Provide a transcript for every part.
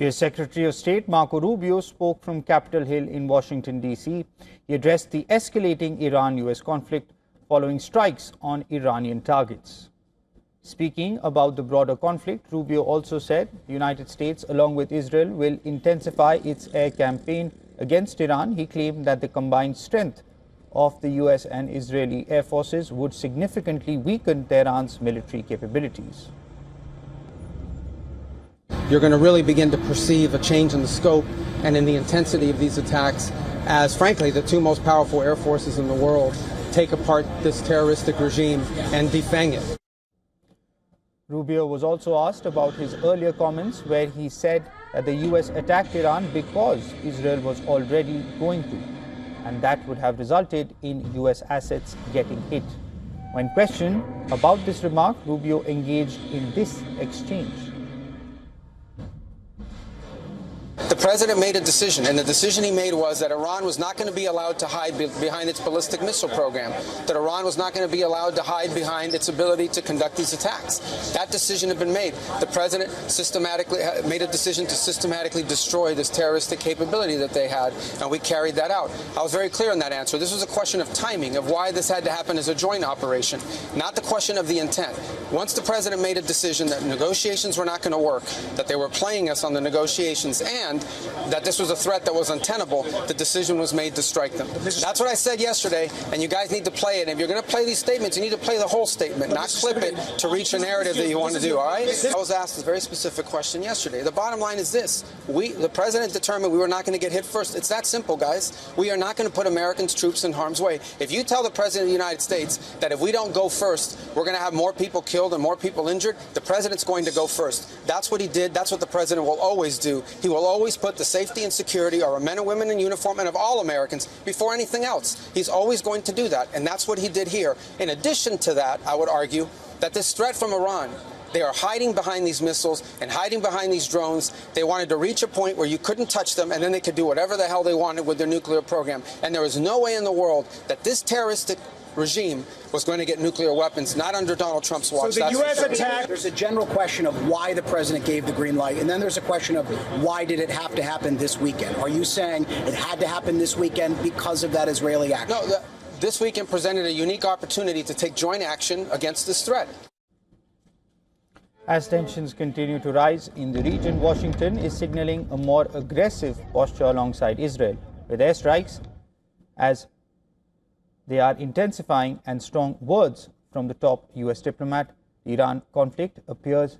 U.S. Secretary of State Marco Rubio spoke from Capitol Hill in Washington, D.C. He addressed the escalating Iran-U.S. conflict following strikes on Iranian targets. Speaking about the broader conflict, Rubio also said the United States, along with Israel, will intensify its air campaign against Iran. He claimed that the combined strength of the U.S. and Israeli air forces would significantly weaken Tehran's military capabilities. You're going to really begin to perceive a change in the scope and in the intensity of these attacks as, frankly, the two most powerful air forces in the world take apart this terroristic regime and defang it. Rubio was also asked about his earlier comments where he said that the U.S. attacked Iran because Israel was already going to, and that would have resulted in U.S. assets getting hit. When questioned about this remark, Rubio engaged in this exchange. The president made a decision, and the decision he made was that Iran was not going to be allowed to hide behind its ballistic missile program, that Iran was not going to be allowed to hide behind its ability to conduct these attacks. That decision had been made. The president systematically made a decision to systematically destroy this terroristic capability that they had, and we carried that out. I was very clear in that answer. This was a question of timing, of why this had to happen as a joint operation, not the question of the intent. Once the president made a decision that negotiations were not going to work, that they were playing us on the negotiations, and that this was a threat that was untenable, the decision was made to strike them. That's what I said yesterday, and you guys need to play it. And if you're going to play these statements, you need to play the whole statement, not clip it to reach a narrative that you want to do, all right? I was asked a very specific question yesterday. The bottom line is this. The president determined we were not going to get hit first. It's that simple, guys. We are not going to put Americans' troops in harm's way. If you tell the president of the United States that if we don't go first, we're going to have more people killed and more people injured, the president's going to go first. That's what he did. That's what the president will always do. He will always put the safety and security of our men and women in uniform and of all Americans before anything else. He's always going to do that, and that's what he did here. In addition to that, I would argue that this threat from Iran, they are hiding behind these missiles and hiding behind these drones. They wanted to reach a point where you couldn't touch them, and then they could do whatever the hell they wanted with their nuclear program. And there is no way in the world that this terroristic regime was going to get nuclear weapons, not under Donald Trump's watch. So the U.S. attack. There's a general question of why the president gave the green light, and then there's a question of why did it have to happen this weekend? Are you saying it had to happen this weekend because of that Israeli action? No, this weekend presented a unique opportunity to take joint action against this threat. As tensions continue to rise in the region, Washington is signaling a more aggressive posture alongside Israel, with airstrikes as they are intensifying and strong words from the top U.S. diplomat. The Iran conflict appears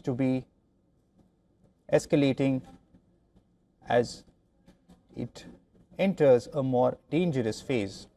to be escalating as it enters a more dangerous phase.